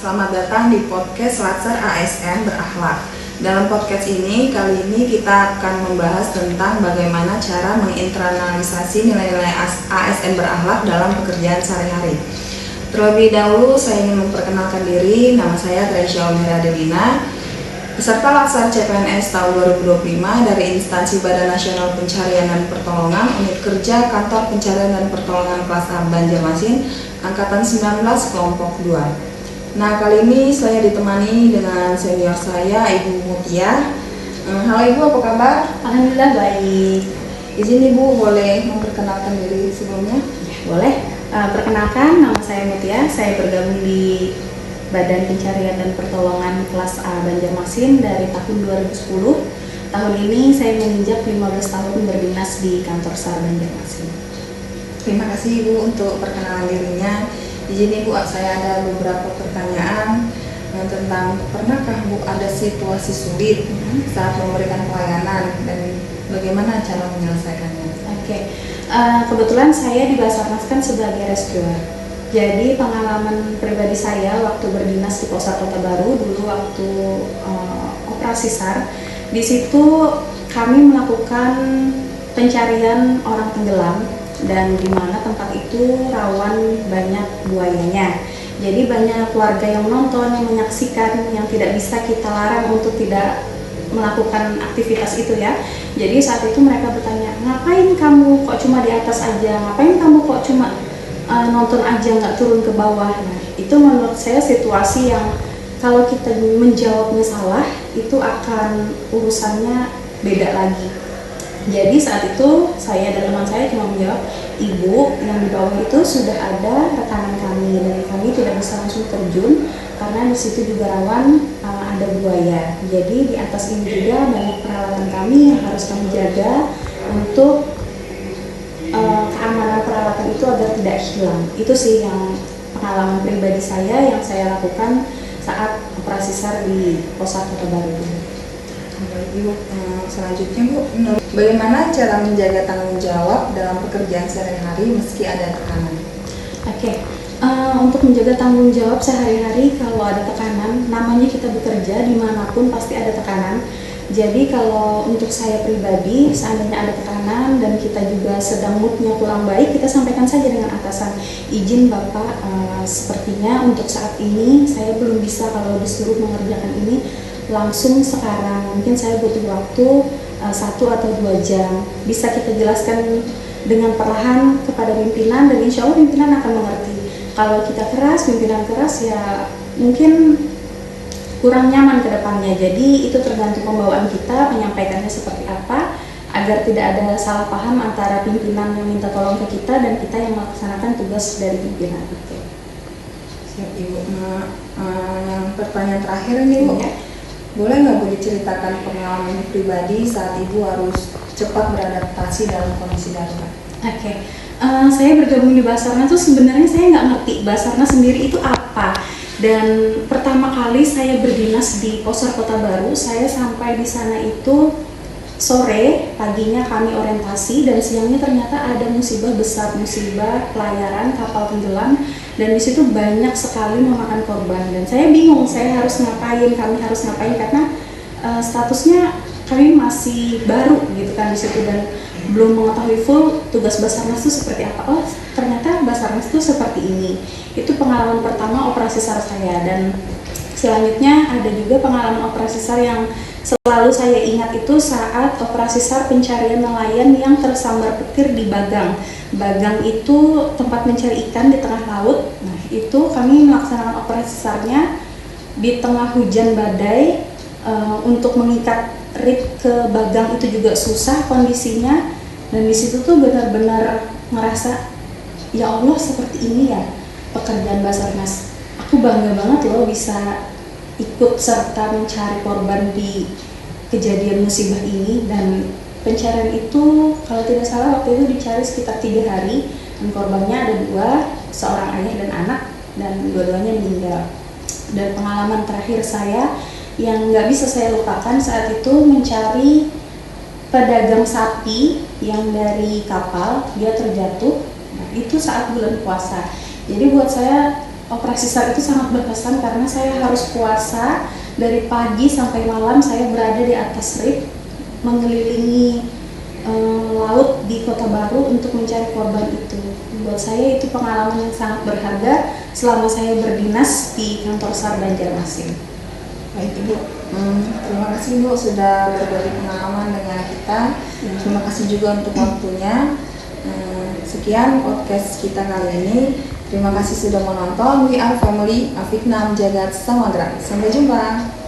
Selamat datang di podcast Latsar ASN Berakhlak. Dalam podcast ini, kali ini kita akan membahas tentang bagaimana cara menginternalisasi nilai-nilai ASN berakhlak dalam pekerjaan sehari-hari. Terlebih dahulu, saya ingin memperkenalkan diri. Nama saya Gracia Omira Delina, peserta Latsar CPNS tahun 2025 dari instansi Badan Nasional Pencarian dan Pertolongan, Unit Kerja Kantor Pencarian dan Pertolongan kelas A Banjarmasin, Angkatan 19 Kelompok 2. Nah, kali ini saya ditemani dengan senior saya, Ibu Mutia. Halo Ibu, apa kabar? Alhamdulillah baik. Izin Ibu boleh memperkenalkan diri sebelumnya? Ya, boleh. Perkenalkan, nama saya Mutia. Saya bergabung di Badan Pencarian dan Pertolongan kelas A Banjarmasin dari tahun 2010. Tahun ini saya menginjak 15 tahun berdinas di kantor SAR Banjarmasin. Terima kasih Ibu untuk perkenalan dirinya. Izin Ibu, saya ada beberapa pertanyaan tentang pernahkah Bu ada situasi sulit saat memberikan pelayanan dan bagaimana cara menyelesaikannya? Oke. Kebetulan saya di Basarnas kan sebagai rescuer. Jadi pengalaman pribadi saya waktu berdinas di Posar Kota Baru dulu waktu operasi SAR, di situ kami melakukan pencarian orang tenggelam dan di mana tempat itu rawan banyak buayanya. Jadi banyak keluarga yang menonton, yang menyaksikan, yang tidak bisa kita larang untuk tidak melakukan aktivitas itu ya. Jadi saat itu mereka bertanya, ngapain kamu kok cuma di atas aja, ngapain kamu kok cuma nonton aja nggak turun ke bawah. Nah, itu menurut saya situasi yang kalau kita menjawabnya salah, itu akan urusannya beda lagi. Jadi saat itu saya dan teman saya cuma menjawab, Ibu, yang di bawah itu sudah ada rekanan kami dan kami tidak bisa langsung terjun karena di situ juga rawan ada buaya. Jadi di atas ini juga banyak peralatan kami yang harus kami jaga untuk keamanan peralatan itu agar tidak hilang. Itu sih yang pengalaman pribadi saya yang saya lakukan saat operasi SAR di Posar Kota Baru dulu. Ibu, selanjutnya Bu, bagaimana cara menjaga tanggung jawab dalam pekerjaan sehari-hari meski ada tekanan? Oke. Untuk menjaga tanggung jawab sehari-hari kalau ada tekanan, namanya kita bekerja dimanapun pasti ada tekanan. Jadi kalau untuk saya pribadi, seandainya ada tekanan dan kita juga sedang moodnya kurang baik, kita sampaikan saja dengan atasan, izin Bapak, sepertinya untuk saat ini saya belum bisa kalau disuruh mengerjakan ini langsung sekarang, mungkin saya butuh waktu 1 atau 2 jam. Bisa kita jelaskan dengan perlahan kepada pimpinan dan insya Allah pimpinan akan mengerti. Kalau kita keras, pimpinan keras ya mungkin kurang nyaman ke depannya. Jadi itu tergantung pembawaan kita, menyampaikannya seperti apa agar tidak ada salah paham antara pimpinan yang minta tolong ke kita dan kita yang melaksanakan tugas dari pimpinan itu. Siap Ibu. Yang pertanyaan terakhir ini Bu, boleh nggak Bu diceritakan pengalaman pribadi saat Ibu harus cepat beradaptasi dalam kondisi darurat? Oke. Saya bergabung di Basarnas itu sebenarnya saya nggak ngerti Basarnas sendiri itu apa. Dan pertama kali saya berdinas di Posar Kota Baru, saya sampai di sana itu sore, paginya kami orientasi dan siangnya ternyata ada musibah besar, musibah pelayaran kapal tenggelam dan di situ banyak sekali memakan korban dan saya bingung saya harus ngapain, kami harus ngapain karena statusnya kami masih baru gitu kan di situ dan belum mengetahui full tugas Basarnas itu seperti apa. Oh, ternyata Basarnas itu seperti ini. Itu pengalaman pertama operasi SAR saya dan selanjutnya ada juga pengalaman operasi SAR yang selalu saya ingat itu saat operasi SAR pencarian nelayan yang tersambar petir di Bagang. Bagang itu tempat mencari ikan di tengah laut. Nah, itu kami melaksanakan operasi SAR-nya di tengah hujan badai. Untuk mengikat rig ke Bagang itu juga susah kondisinya dan di situ tuh benar-benar ngerasa ya Allah seperti ini ya pekerjaan Basarnas. Aku bangga banget loh bisa ikut serta mencari korban di kejadian musibah ini dan pencarian itu kalau tidak salah waktu itu dicari sekitar 3 hari dan korbannya ada 2, seorang ayah dan anak dan dua-duanya meninggal. Dan pengalaman terakhir saya yang nggak bisa saya lupakan saat itu mencari pedagang sapi yang dari kapal dia terjatuh. Nah, itu saat bulan puasa. Jadi buat saya operasi SAR itu sangat berkesan karena saya harus puasa dari pagi sampai malam. Saya berada di atas rig mengelilingi laut di Kota Baru untuk mencari korban itu. Buat saya itu pengalaman yang sangat berharga selama saya berdinas di kantor SAR Banjarmasin. Baik Ibu, terima kasih Ibu sudah berbagi pengalaman dengan kita. Terima kasih juga untuk waktunya. Sekian podcast kita kali ini. Terima kasih sudah menonton. We are family, Afikna Jagat Samudra. Sampai jumpa.